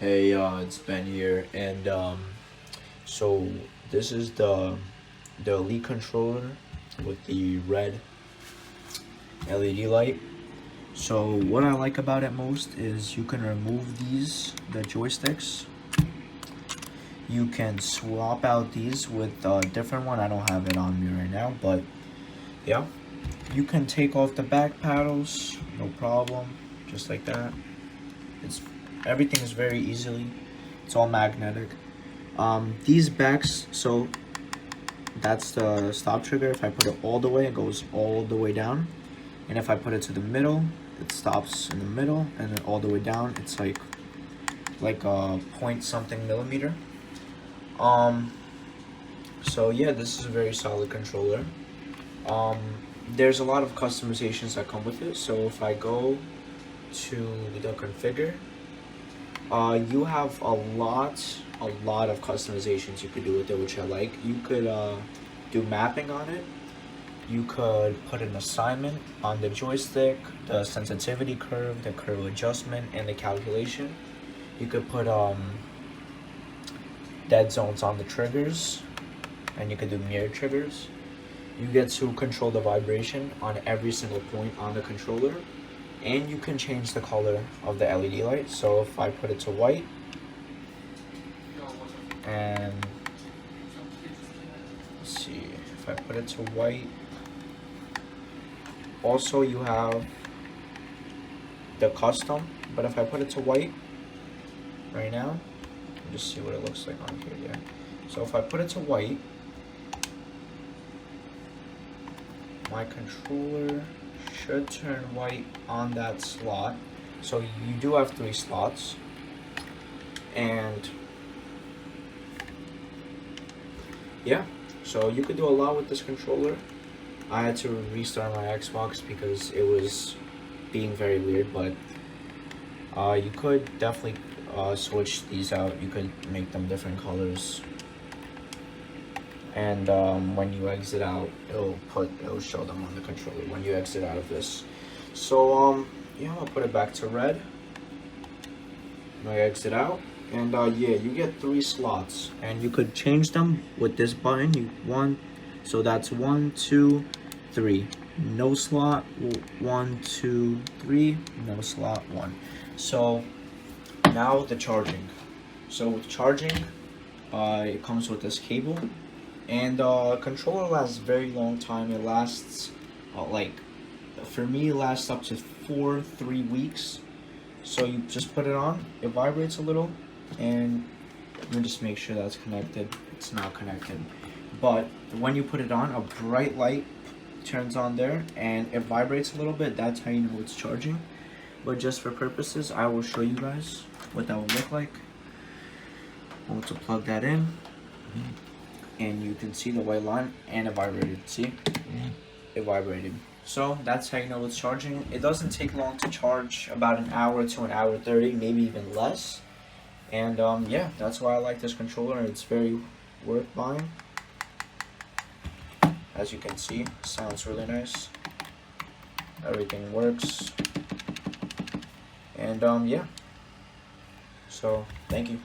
Hey, it's Ben here, and so this is the Elite controller with the red LED light. So what I like about it most is you can remove the joysticks. You can swap out these with a different one. I don't have it on me right now, but yeah, you can take off the back paddles, no problem, just like that. It's Everything is very easily. It's all magnetic. These backs, so that's the stop trigger. If I put it all the way, it goes all the way down. And if I put it to the middle, it stops in the middle, and then all the way down, it's like a point something millimeter. Um, so yeah, this is a very solid controller. Um, there's a lot of customizations that come with it. So if I go to the configure, you have a lot of customizations you could do with it, which I like. You could do mapping on it. You could put an assignment on the joystick, the sensitivity curve, the curve adjustment, and the calculation. You could put dead zones on the triggers, and you could do mirror triggers. You get to control the vibration on every single point on the controller, and you can change the color of the LED light. So if I put it to white, and let's see, if I put it to white, also you have the custom, but if I put it to white right now, just see what it looks like on here. Yeah, so if I put it to white, my controller should turn white on that slot. So you do have 3 slots, and yeah, so you could do a lot with this controller. I had to restart my Xbox because it was being very weird, but you could definitely switch these out. You could make them different colors, and when you exit out, it'll show them on the controller when you exit out of this. So yeah, I'll put it back to red. I exit out, and yeah, you get 3 slots, and you could change them with this button. So that's 1, 2, 3. No slot 1, 2, 3. No slot 1. So now the charging. So with charging, it comes with this cable, and controller lasts very long time. It lasts for me, it lasts up to 3 weeks. So you just put it on, it vibrates a little, and you just make sure that's connected. It's not connected, but when you put it on, a bright light turns on there and it vibrates a little bit. That's how you know it's charging. But just for purposes, I will show you guys what that will look like. I want to plug that in, and you can see the white line, and it vibrated. See, it vibrated. So that's how you know it's charging. It doesn't take long to charge, about an hour to an hour 30, maybe even less. And yeah, that's why I like this controller. It's very worth buying. As you can see, sounds really nice. Everything works. And yeah, so thank you.